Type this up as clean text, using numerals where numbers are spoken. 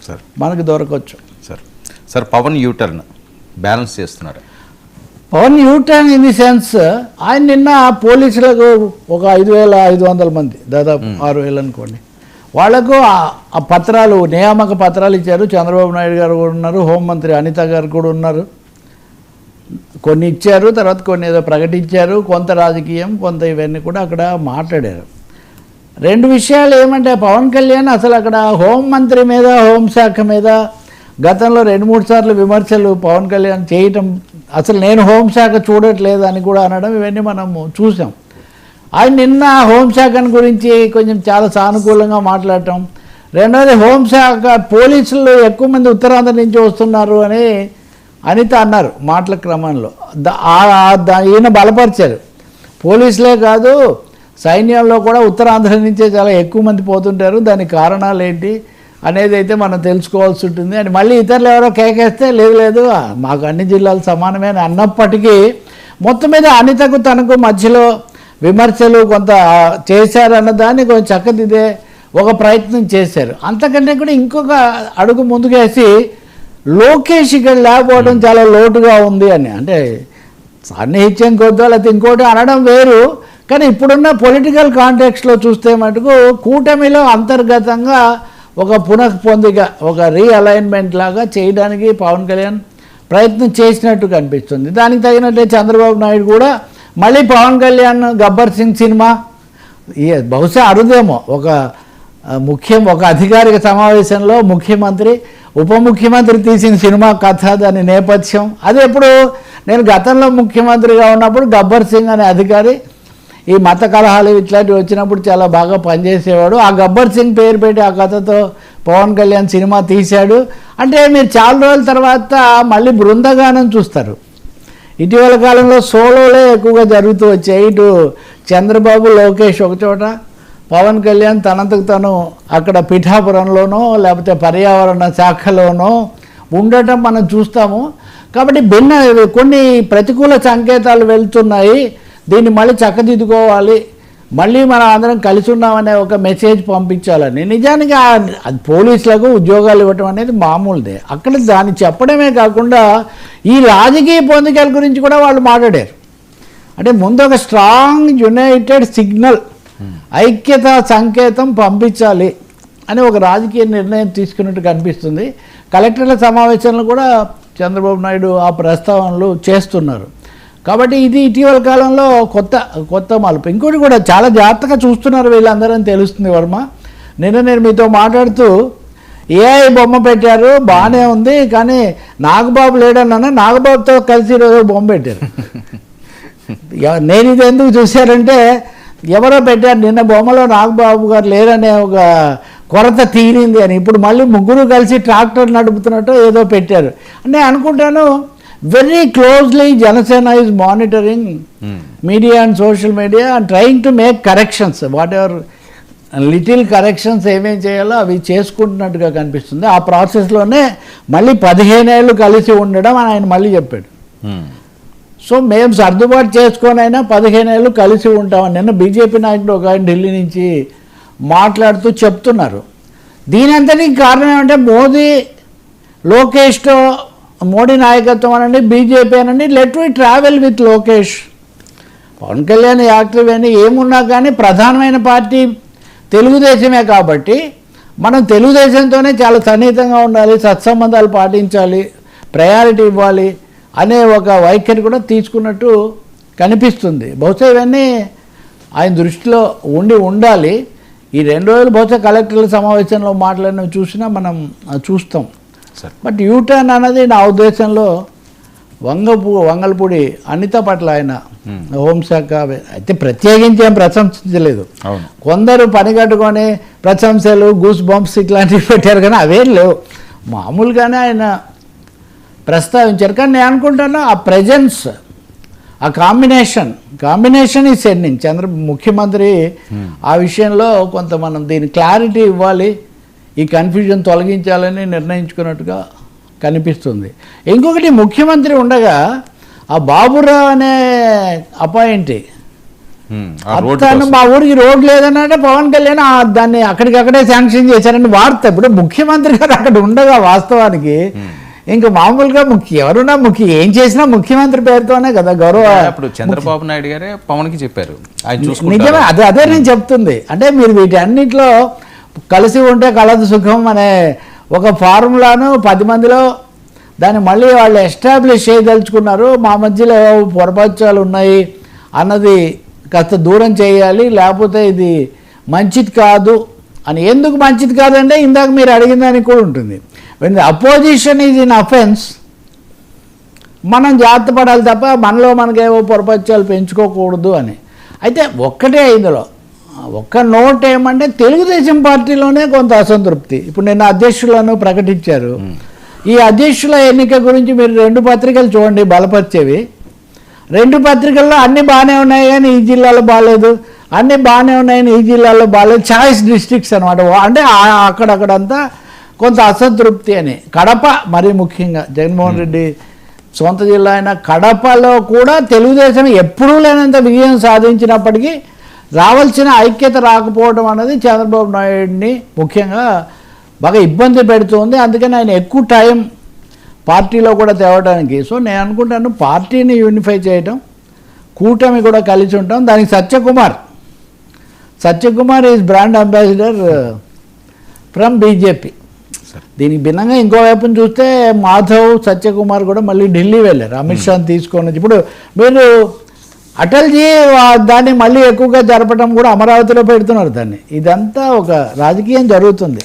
Sir మనకు దొరకవచ్చు. Sir Pawan U-turn balance చేస్తున్నారు. Pawan U-turn in the sense ఆయన నిన్న పోలీసులకు ఒక 5,500 మంది దాదాపు 6,000 అనుకోండి వాళ్లకు ఆ పత్రాలు నియామక పత్రాలు ఇచ్చారు. చంద్రబాబు నాయుడు గారు కూడా ఉన్నారు, హోంమంత్రి అనిత గారు కూడా ఉన్నారు. కొన్ని ఇచ్చారు, తర్వాత కొన్ని ఏదో ప్రకటించారు, కొంత రాజకీయం కొంత ఇవన్నీ కూడా అక్కడ మాట్లాడారు. రెండు విషయాలు ఏమంటే పవన్ కళ్యాణ్ అసలు అక్కడ హోంమంత్రి మీద హోంశాఖ మీద గతంలో 2-3 సార్లు విమర్శలు పవన్ కళ్యాణ్ చేయటం, అసలు నేను హోంశాఖ చూడట్లేదు అని కూడా అనడం ఇవన్నీ మనము చూసాం. ఆయన నిన్న హోంశాఖను గురించి కొంచెం చాలా సానుకూలంగా మాట్లాడటం. రెండవది హోంశాఖ పోలీసులు ఎక్కువ మంది ఉత్తరాంధ్ర నుంచి వస్తున్నారు అని అనిత అన్నారు మాటల క్రమంలో. ఈయన బలపరిచారు. పోలీసులే కాదు సైన్యంలో కూడా ఉత్తరాంధ్ర నుంచే చాలా ఎక్కువ మంది పోతుంటారు, దానికి కారణాలు ఏంటి అనేది అయితే మనం తెలుసుకోవాల్సి ఉంటుంది అని మళ్ళీ ఇతరులు ఎవరో కేకేస్తే లేదు మాకు అన్ని జిల్లాలు సమానమే అని అన్నప్పటికీ మొత్తం మీద అనితకు తనకు మధ్యలో విమర్శలు కొంత చేశారన్న దాన్ని కొంచెం చక్కదిద్దే ఒక ప్రయత్నం చేశారు. అంతకంటే కూడా ఇంకొక అడుగు ముందుకేసి లోకేష్ ఇక్కడ లేకపోవడం చాలా లోటుగా ఉంది అని, అంటే సన్నిహిత్యం కొద్దో లేకపోతే ఇంకోటి అనడం వేరు, కానీ ఇప్పుడున్న పొలిటికల్ కాంటెక్స్లో చూస్తే మటుకు కూటమిలో అంతర్గతంగా ఒక పునఃపొందిక ఒక రీఅలైన్మెంట్ లాగా చేయడానికి పవన్ కళ్యాణ్ ప్రయత్నం చేసినట్టు కనిపిస్తుంది. దానికి తగినట్టే చంద్రబాబు నాయుడు కూడా మళ్ళీ పవన్ కళ్యాణ్ గబ్బర్ సింగ్ సినిమా బహుశా అరుదేమో ఒక అధికారిక సమావేశంలో ముఖ్యమంత్రి ఉప ముఖ్యమంత్రి తీసిన సినిమా కథ దాని నేపథ్యం అది ఎప్పుడు నేను గతంలో ముఖ్యమంత్రిగా ఉన్నప్పుడు గబ్బర్ సింగ్ అనే అధికారి ఈ మత కలహాలు ఇట్లాంటివి వచ్చినప్పుడు చాలా బాగా పనిచేసేవాడు. ఆ గబ్బర్ సింగ్ పేరు పెట్టి ఆ కథతో పవన్ కళ్యాణ్ సినిమా తీశాడు. అంటే మీరు చాలా రోజుల తర్వాత మళ్ళీ బృందగానం చూస్తారు. ఇటీవల కాలంలో సోలోలే ఎక్కువగా జరుగుతూ వచ్చాయి. ఇటు చంద్రబాబు లోకేష్ ఒకచోట, పవన్ కళ్యాణ్ తనంతకు తను అక్కడ పిఠాపురంలోనో లేకపోతే పర్యావరణ శాఖలోనో ఉండటం మనం చూస్తాము. కాబట్టి కొన్ని ప్రతికూల సంకేతాలు వెళ్తున్నాయి. దీన్ని మళ్ళీ చక్కదిద్దుకోవాలి, మళ్ళీ మనం అందరం కలిసి ఉన్నామనే ఒక మెసేజ్ పంపించాలని. నిజానికి అది పోలీసులకు ఉద్యోగాలు ఇవ్వటం అనేది మామూలుదే. అక్కడ దాన్ని చెప్పడమే కాకుండా ఈ రాజకీయ పొందికల గురించి కూడా వాళ్ళు మాట్లాడారు. అంటే ముందు ఒక స్ట్రాంగ్ యునైటెడ్ సిగ్నల్ ఐక్యత సంకేతం పంపించాలి అని ఒక రాజకీయ నిర్ణయం తీసుకున్నట్టు కనిపిస్తుంది. కలెక్టర్ల సమావేశంలో కూడా చంద్రబాబు నాయుడు ఆ ప్రస్తావనలు చేస్తున్నారు. కాబట్టి ఇది ఇటీవల కాలంలో కొత్త మలుపు. ఇంకోటి కూడా చాలా జాగ్రత్తగా చూస్తున్నారు వీళ్ళందరూ అని తెలుస్తుంది వర్మ. నేను మీతో మాట్లాడుతూ ఏఐ బొమ్మ పెట్టారు బాగానే ఉంది, కానీ నాగబాబు లేడన్నా నాగబాబుతో కలిసి ఈరోజు బొమ్మ పెట్టారు. నేను ఇది ఎందుకు చూశారంటే ఎవరో పెట్టారు నిన్న బొమ్మలో నాగబాబు గారు లేరనే ఒక కొరత తీరింది అని. ఇప్పుడు మళ్ళీ ముగ్గురు కలిసి ట్రాక్టర్ నడుపుతున్నట్టు ఏదో పెట్టారు. అంటే అనుకుంటాను very closely Janasena is monitoring media and social media and trying to make corrections, whatever little corrections ఏమేం చేయాలో అవి చేసుకుంటున్నట్టుగా కనిపిస్తుంది. ఆ ప్రాసెస్లోనే మళ్ళీ 15 ఏళ్ళు కలిసి ఉండడం అని ఆయన మళ్ళీ చెప్పాడు. సో మేము సర్దుబాటు చేసుకొనైనా 15 ఏళ్ళు కలిసి ఉంటామని నిన్న బీజేపీ నాయకుడు ఒక ఆయన ఢిల్లీ నుంచి మాట్లాడుతూ చెప్తున్నారు. దీని అంతటికి కారణం ఏమంటే మోడీ నాయకత్వం అనండి, బీజేపీ అనండి, let we travel with Lokesh. Pawan Kalyan active అని ఏమున్నా కానీ ప్రధానమైన పార్టీ తెలుగుదేశమే కాబట్టి మనం తెలుగుదేశంతోనే చాలా సన్నిహితంగా ఉండాలి, సత్సంబంధాలు పాటించాలి, ప్రయారిటీ ఇవ్వాలి అనే ఒక వైఖరి కూడా తీసుకున్నట్టు కనిపిస్తుంది. బహుశా ఇవన్నీ ఆయన దృష్టిలో ఉండాలి. ఈ 2 రోజులు బహుశా కలెక్టర్ల సమావేశంలో మాట్లాడినవి చూసినా మనం చూస్తాం. బట్ యూటర్న్ అన్నది నా ఉద్దేశంలో వంగల్పూడి అనిత పట్ల ఆయన హోంశాఖ అయితే ప్రత్యేకించి ఏం ప్రశంసించలేదు. కొందరు పని కట్టుకొని ప్రశంసలు గూస్ బంప్స్ ఇట్లాంటివి పెట్టారు, కానీ అవేం లేవు, మామూలుగానే ఆయన ప్రస్తావించారు. కానీ నేను అనుకుంటాను ఆ ప్రెజెన్స్, ఆ కాంబినేషన్ ఈ సెండింగ్ ముఖ్యమంత్రి ఆ విషయంలో కొంత మనం దీని క్లారిటీ ఇవ్వాలి, ఈ కన్ఫ్యూజన్ తొలగించాలని నిర్ణయించుకున్నట్టుగా కనిపిస్తుంది. ఇంకొకటి ముఖ్యమంత్రి ఉండగా ఆ బాబురావు అనే అపాయింటీ ఆ రోడ్డు అతను మా ఊరికి రోడ్ లేదనంటే పవన్ కళ్యాణ్ దాన్ని అక్కడికక్కడే శాంక్షన్ చేశారని వార్త. ఇప్పుడు ముఖ్యమంత్రి గారు అక్కడ ఉండగా వాస్తవానికి ఇంకా మామూలుగా ఎవరున్నా ఏం చేసినా ముఖ్యమంత్రి పేరుతోనే కదా గౌరవ. ఇప్పుడు చంద్రబాబు నాయుడు గారే పవన్ కి చెప్పారు, నిజమే, అదే నేను చెప్తుంది. అంటే మీరు వీటి అన్నింటిలో కలిసి ఉంటే కలదు సుఖం అనే ఒక ఫార్ములాను 10 మందిలో దాన్ని మళ్ళీ వాళ్ళు ఎస్టాబ్లిష్ చేయదలుచుకున్నారు. మా మధ్యలో పొరపచ్చాలు ఉన్నాయి అన్నది కాస్త దూరం చేయాలి, లేకపోతే ఇది మంచిది కాదు అని. ఎందుకు మంచిది కాదంటే ఇందాక మీరు అడిగిన దానికి కూడా ఉంటుంది. When the opposition is in offence మనం జాగ్రత్త పడాలి తప్ప మనలో మనకేవో పొరపచ్చాలు పెంచుకోకూడదు అని. అయితే ఒక్కటే ఇందులో ఒక్క నోట్ ఏమంటే తెలుగుదేశం పార్టీలోనే కొంత అసంతృప్తి. ఇప్పుడు నిన్న అధ్యక్షులను ప్రకటించారు. ఈ అధ్యక్షుల ఎన్నిక గురించి మీరు 2 పత్రికలు చూడండి బలపరిచేవి. 2 పత్రికల్లో అన్నీ బాగానే ఉన్నాయి కానీ ఈ జిల్లాలో బాగాలేదు, అన్నీ బాగానే ఉన్నాయని ఈ జిల్లాలో బాగాలేదు. చాయిస్ డిస్ట్రిక్ట్స్ అనమాట. అంటే అక్కడక్కడంతా కొంత అసంతృప్తి అని. కడప మరీ ముఖ్యంగా జగన్మోహన్ రెడ్డి సొంత జిల్లా అయిన కడపలో కూడా తెలుగుదేశం ఎప్పుడూ లేనంత విజయం సాధించినప్పటికీ రావాల్సిన ఐక్యత రాకపోవడం అనేది చంద్రబాబు నాయుడిని ముఖ్యంగా బాగా ఇబ్బంది పెడుతుంది. అందుకని ఆయన ఎక్కువ టైం పార్టీలో కూడా తేవడానికి. సో నేను అనుకుంటాను పార్టీని యూనిఫై చేయటం, కూటమి కూడా కలిసి ఉంటాం. దానికి Satyakumar is brand ambassador from BJP. దీనికి భిన్నంగా ఇంకోవైపును చూస్తే మాధవ్, సత్యకుమార్ కూడా మళ్ళీ ఢిల్లీ వెళ్ళారు అమిత్ షాని తీసుకొని. ఇప్పుడు మీరు అటల్జీ దాన్ని మళ్ళీ ఎక్కువగా జరపడం కూడా అమరావతిలో పెడుతున్నారు దాన్ని. ఇదంతా ఒక రాజకీయం జరుగుతుంది.